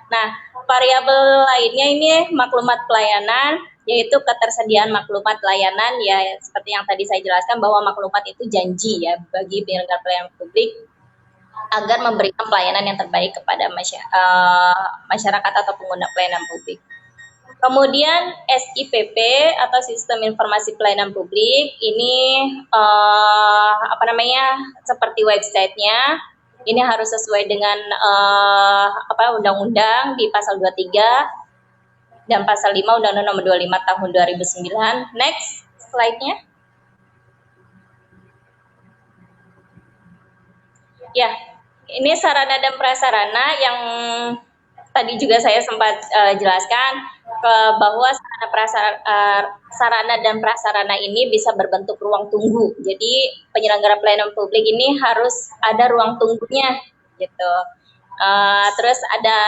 Speaker 2: Nah, variabel lainnya ini maklumat pelayanan, yaitu ketersediaan maklumat layanan ya seperti yang tadi saya jelaskan bahwa maklumat itu janji ya bagi penyelenggara pelayanan publik agar memberikan pelayanan yang terbaik kepada masyarakat atau pengguna pelayanan publik. Kemudian SIPP atau Sistem Informasi Pelayanan Publik ini seperti websitenya ini harus sesuai dengan undang-undang di pasal 23 dan pasal 5 Undang-Undang Nomor 25 Tahun 2009. Next slide-nya. Ya, ini sarana dan prasarana yang tadi juga saya sempat jelaskan bahwa sarana dan prasarana ini bisa berbentuk ruang tunggu. Jadi penyelenggara pelayanan publik ini harus ada ruang tunggunya gitu. Terus ada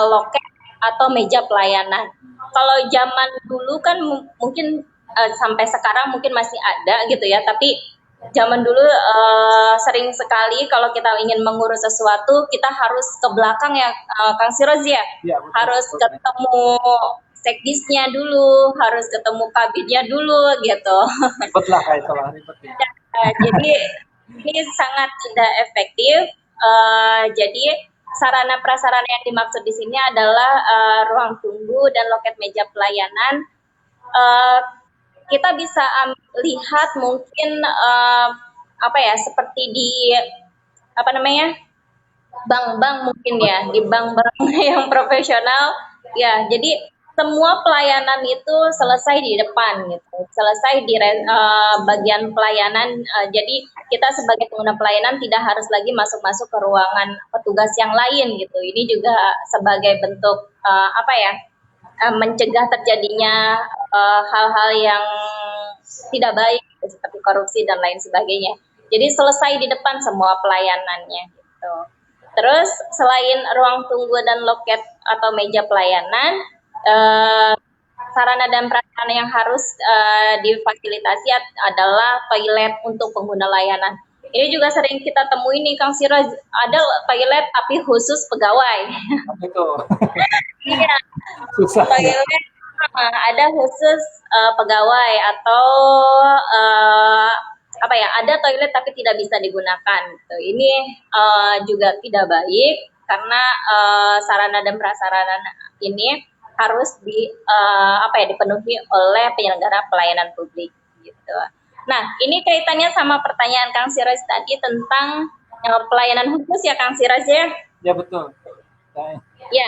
Speaker 2: loket atau meja pelayanan. Kalau zaman dulu kan mungkin sampai sekarang mungkin masih ada gitu ya, tapi zaman dulu sering sekali kalau kita ingin mengurus sesuatu kita harus ke belakang ya Kang Siroz ya, harus ketemu sekdisnya dulu, harus ketemu kabinnya dulu gitu.
Speaker 1: Ribet lah kayak ribet ya.
Speaker 2: Jadi ini sangat tidak efektif. Jadi sarana prasarana yang dimaksud di sini adalah ruang tunggu dan loket meja pelayanan. Kita bisa lihat mungkin seperti di bank-bank mungkin ya, di bank-bank yang profesional ya. Jadi semua pelayanan itu selesai di depan gitu, selesai di bagian pelayanan. Jadi kita sebagai pengguna pelayanan tidak harus lagi masuk-masuk ke ruangan petugas yang lain gitu. Ini juga sebagai bentuk mencegah terjadinya hal-hal yang tidak baik seperti korupsi dan lain sebagainya. Jadi selesai di depan semua pelayanannya gitu. Terus selain ruang tunggu dan loket atau meja pelayanan, sarana dan prasarana yang harus difasilitasi adalah toilet untuk pengguna layanan. Ini juga sering kita temui nih Kang Siroz, ada toilet tapi khusus pegawai.
Speaker 1: Betul.
Speaker 2: Iya.
Speaker 1: Susah.
Speaker 2: Toilet ada khusus pegawai atau ada toilet tapi tidak bisa digunakan. Ini juga tidak baik karena sarana dan prasarana ini harus dipenuhi oleh penyelenggara pelayanan publik gitu. Nah, ini kaitannya sama pertanyaan Kang Siroz tadi tentang pelayanan khusus ya Kang Siroz ya?
Speaker 1: Ya betul.
Speaker 2: Ya,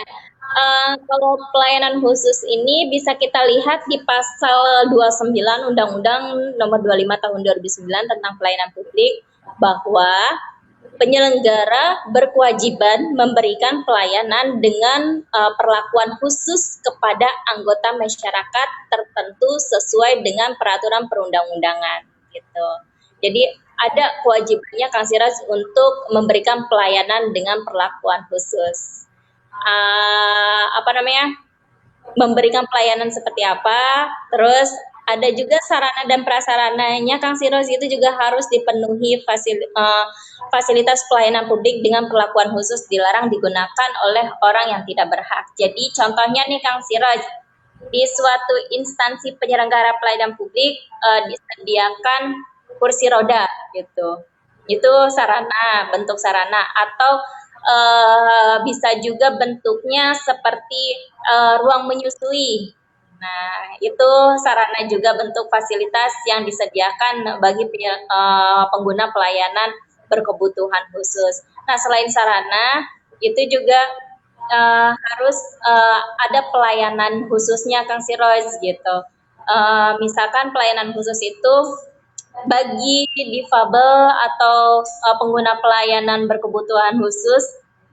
Speaker 2: kalau pelayanan khusus ini bisa kita lihat di pasal 29 Undang-Undang Nomor 25 Tahun 2009 tentang pelayanan publik bahwa penyelenggara berkewajiban memberikan pelayanan dengan perlakuan khusus kepada anggota masyarakat tertentu sesuai dengan peraturan perundang-undangan gitu. Jadi ada kewajibannya Kang Siroz untuk memberikan pelayanan dengan perlakuan khusus. Memberikan pelayanan seperti apa, terus ada juga sarana dan prasarananya Kang Siroz itu juga harus dipenuhi fasilitas pelayanan publik dengan perlakuan khusus dilarang digunakan oleh orang yang tidak berhak. Jadi contohnya nih Kang Siroz, di suatu instansi penyelenggara pelayanan publik disediakan kursi roda gitu. Itu sarana, bentuk sarana atau bisa juga bentuknya seperti ruang menyusui. Nah, itu sarana juga bentuk fasilitas yang disediakan bagi pengguna pelayanan berkebutuhan khusus. Nah, selain sarana, itu juga harus ada pelayanan khususnya Kang Siroz gitu. Misalkan pelayanan khusus itu bagi difabel atau pengguna pelayanan berkebutuhan khusus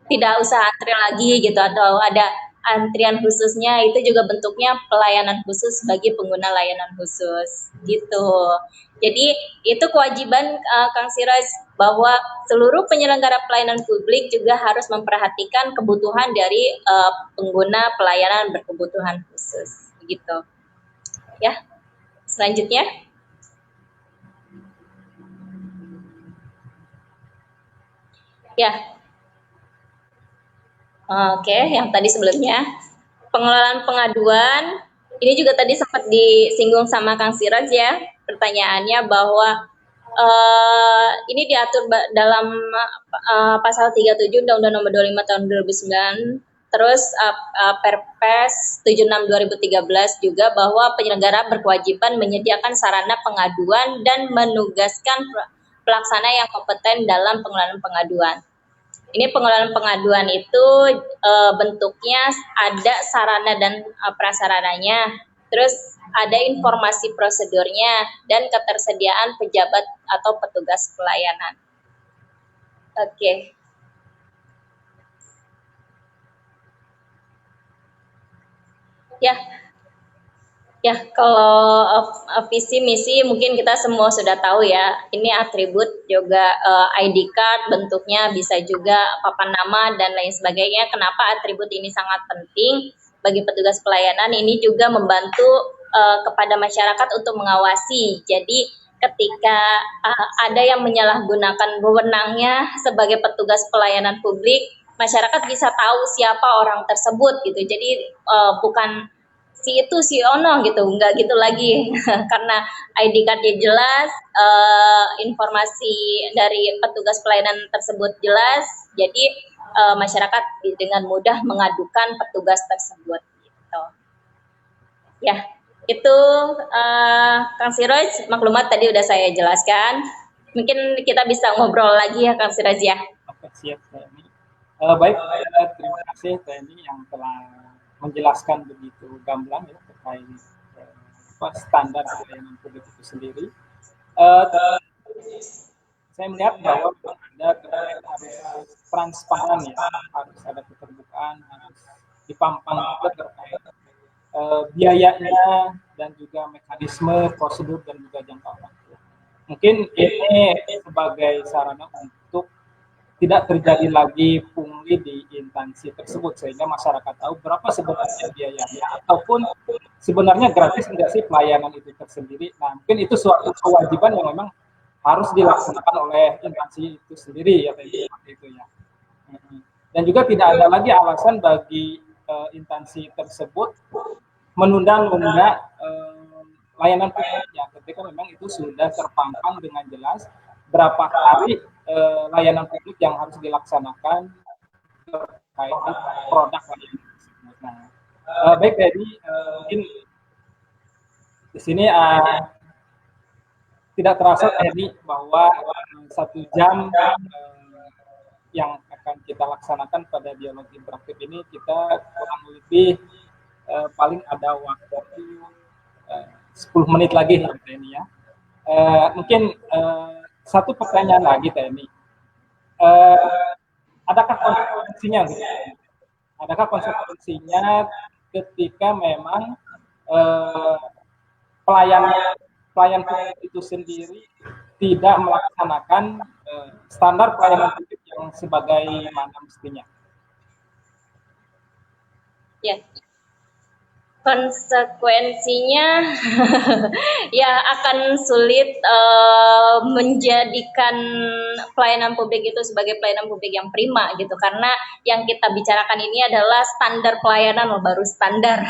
Speaker 2: tidak usah antri lagi gitu, atau ada antrian khususnya itu juga bentuknya pelayanan khusus bagi pengguna layanan khusus gitu. Jadi itu kewajiban Kang Siraj bahwa seluruh penyelenggara pelayanan publik juga harus memperhatikan kebutuhan dari pengguna pelayanan berkebutuhan khusus begitu. Ya. Selanjutnya. Ya. Oke, yang tadi sebelumnya pengelolaan pengaduan ini juga tadi sempat disinggung sama Kang Siraj ya, pertanyaannya bahwa ini diatur dalam pasal 37 Undang-Undang Nomor 25 Tahun 2009, terus Perpres 76 2013 juga bahwa penyelenggara berkewajiban menyediakan sarana pengaduan dan menugaskan pelaksana yang kompeten dalam pengelolaan pengaduan. Ini pengelolaan pengaduan itu bentuknya ada sarana dan prasarananya, terus ada informasi prosedurnya dan ketersediaan pejabat atau petugas pelayanan. Oke. Ya, kalau visi misi mungkin kita semua sudah tahu ya. Ini atribut juga ID card bentuknya bisa juga papan nama dan lain sebagainya. Kenapa atribut ini sangat penting bagi petugas pelayanan? Ini juga membantu kepada masyarakat untuk mengawasi. Jadi ketika ada yang menyalahgunakan wewenangnya sebagai petugas pelayanan publik, masyarakat bisa tahu siapa orang tersebut gitu. Jadi bukan si itu si ono gitu, enggak gitu lagi karena ID card-nya jelas, informasi dari petugas pelayanan tersebut jelas, jadi masyarakat dengan mudah mengadukan petugas tersebut gitu. Ya, itu Kang Siraj, maklumat tadi udah saya jelaskan. Mungkin kita bisa ngobrol lagi ya Kang Siraj ya.
Speaker 1: Oke, siap TNI. Baik, terima kasih TNI yang telah menjelaskan begitu gamblang ya terkait standar pelayanan publik itu sendiri. Saya melihat bahwa ada harus transparan ya, harus ada keterbukaan, harus dipampang juga terkait biayanya dan juga mekanisme, prosedur dan juga jangka waktu. Mungkin ini sebagai sarana untuk tidak terjadi lagi pungli di instansi tersebut sehingga masyarakat tahu berapa sebenarnya biayanya ataupun sebenarnya gratis enggak sih pelayanan itu tersendiri. Nah, mungkin itu suatu kewajiban yang memang harus dilaksanakan oleh instansi itu sendiri ya seperti itu ya. Dan juga tidak ada lagi alasan bagi instansi tersebut menunda-nunda layanan publiknya ketika memang itu sudah terpampang dengan jelas berapa hari layanan publik yang harus dilaksanakan terkait produk layanan tersebut. Nah, baik jadi mungkin di sini tidak terasa tadi bahwa 1 jam yang akan kita laksanakan pada dialog interaktif ini kita kurang lebih paling ada waktu 10 menit lagi ini ya. Mungkin satu pertanyaan lagi TNI, adakah konsekuensinya? Gitu? Adakah konsekuensinya ketika memang pelayan publik itu sendiri tidak melaksanakan standar pelayanan publik yang sebagaimana mestinya?
Speaker 2: Ya. Konsekuensinya ya akan sulit menjadikan pelayanan publik itu sebagai pelayanan publik yang prima gitu, karena yang kita bicarakan ini adalah standar pelayanan loh, baru standar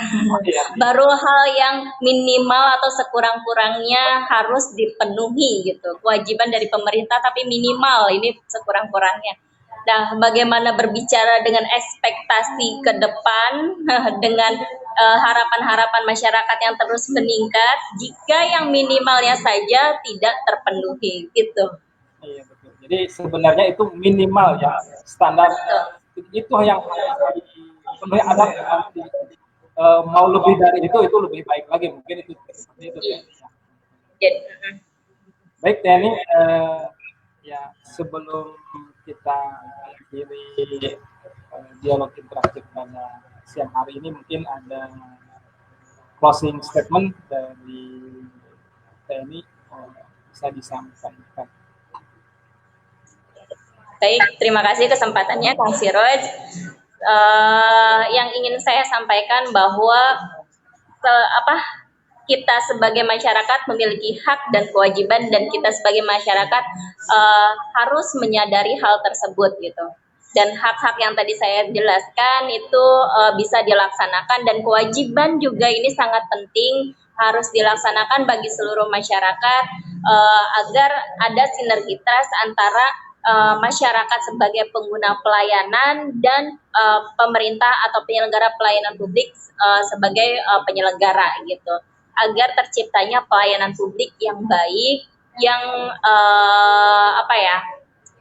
Speaker 2: baru hal yang minimal atau sekurang-kurangnya harus dipenuhi gitu, kewajiban dari pemerintah tapi minimal ini sekurang-kurangnya. Nah, bagaimana berbicara dengan ekspektasi ke depan dengan harapan-harapan masyarakat yang terus meningkat jika yang minimalnya saja tidak terpenuhi gitu.
Speaker 1: Iya betul. Jadi sebenarnya itu minimal ya standar itu yang harus dipenuhi. Ada nanti mau lebih dari itu lebih baik lagi mungkin itu seperti itu.
Speaker 2: Ya.
Speaker 1: Baik Teni, ya sebelum kita akhiri dialog interaktif pada siang hari ini mungkin ada closing statement dari TNI bisa disampaikan.
Speaker 2: Baik, terima kasih kesempatannya Kang Siroj. Yang ingin saya sampaikan bahwa kita sebagai masyarakat memiliki hak dan kewajiban, dan kita sebagai masyarakat harus menyadari hal tersebut gitu. Dan hak-hak yang tadi saya jelaskan itu bisa dilaksanakan, dan kewajiban juga ini sangat penting harus dilaksanakan bagi seluruh masyarakat agar ada sinergitas antara masyarakat sebagai pengguna pelayanan dan pemerintah atau penyelenggara pelayanan publik sebagai penyelenggara gitu, agar terciptanya pelayanan publik yang baik, yang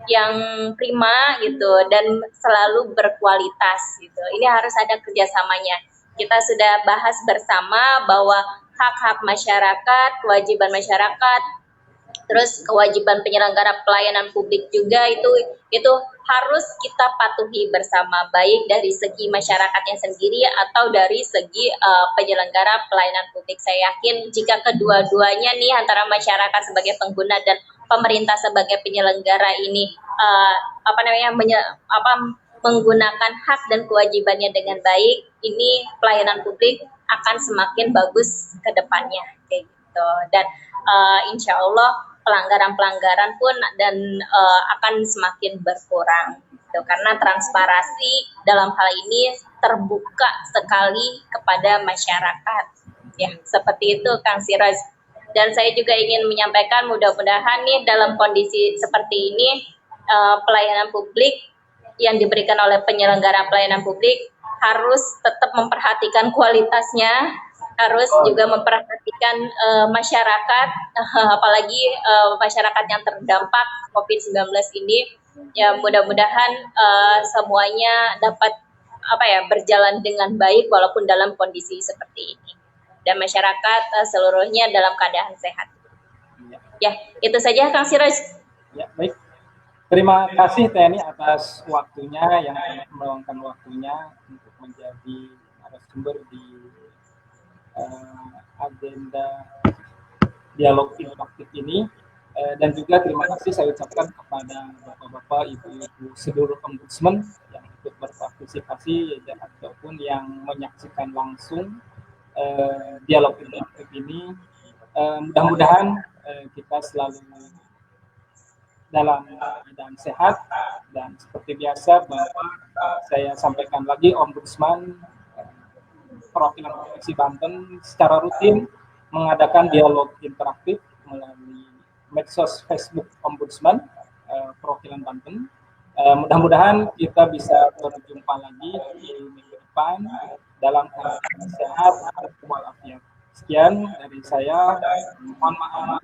Speaker 2: yang prima gitu, dan selalu berkualitas gitu. Ini harus ada kerjasamanya. Kita sudah bahas bersama bahwa hak-hak masyarakat, kewajiban masyarakat, terus kewajiban penyelenggara pelayanan publik juga itu harus kita patuhi bersama, baik dari segi masyarakatnya sendiri atau dari segi penyelenggara pelayanan publik. Saya yakin jika kedua-duanya nih, antara masyarakat sebagai pengguna dan pemerintah sebagai penyelenggara ini menggunakan hak dan kewajibannya dengan baik, ini pelayanan publik akan semakin bagus ke depannya kayak gitu. Dan insya Allah pelanggaran-pelanggaran pun akan semakin berkurang gitu, karena transparansi dalam hal ini terbuka sekali kepada masyarakat ya, seperti itu Kang Siroj. Dan saya juga ingin menyampaikan, mudah-mudahan nih dalam kondisi seperti ini pelayanan publik yang diberikan oleh penyelenggara pelayanan publik harus tetap memperhatikan kualitasnya, harus juga memperhatikan masyarakat, apalagi masyarakat yang terdampak COVID-19 ini. Ya, mudah-mudahan semuanya dapat berjalan dengan baik walaupun dalam kondisi seperti ini, dan masyarakat seluruhnya dalam keadaan sehat. Ya, itu saja Kang Siroj.
Speaker 1: Ya, baik. Terima kasih TNI atas waktunya, yang meluangkan waktunya untuk menjadi narasumber di agenda dialog interaktif ini, dan juga terima kasih saya ucapkan kepada bapak-bapak, ibu-ibu seluruh ombudsman yang ikut berpartisipasi ataupun yang menyaksikan langsung dialog interaktif ini. Mudah-mudahan kita selalu dalam keadaan sehat, dan seperti biasa Bapak, saya sampaikan lagi, Ombudsman Perwakilan Provinsi Banten secara rutin mengadakan dialog interaktif melalui medsos Facebook Ombudsman Perwakilan Banten. Mudah-mudahan kita bisa berjumpa lagi di minggu depan dalam keadaan sehat walafiat. Sekian dari saya, mohon maaf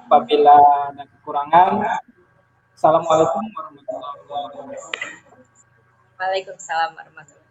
Speaker 1: apabila ada kekurangan. Assalamualaikum warahmatullahi wabarakatuh.
Speaker 2: Waalaikumsalam warahmatullahi wabarakatuh.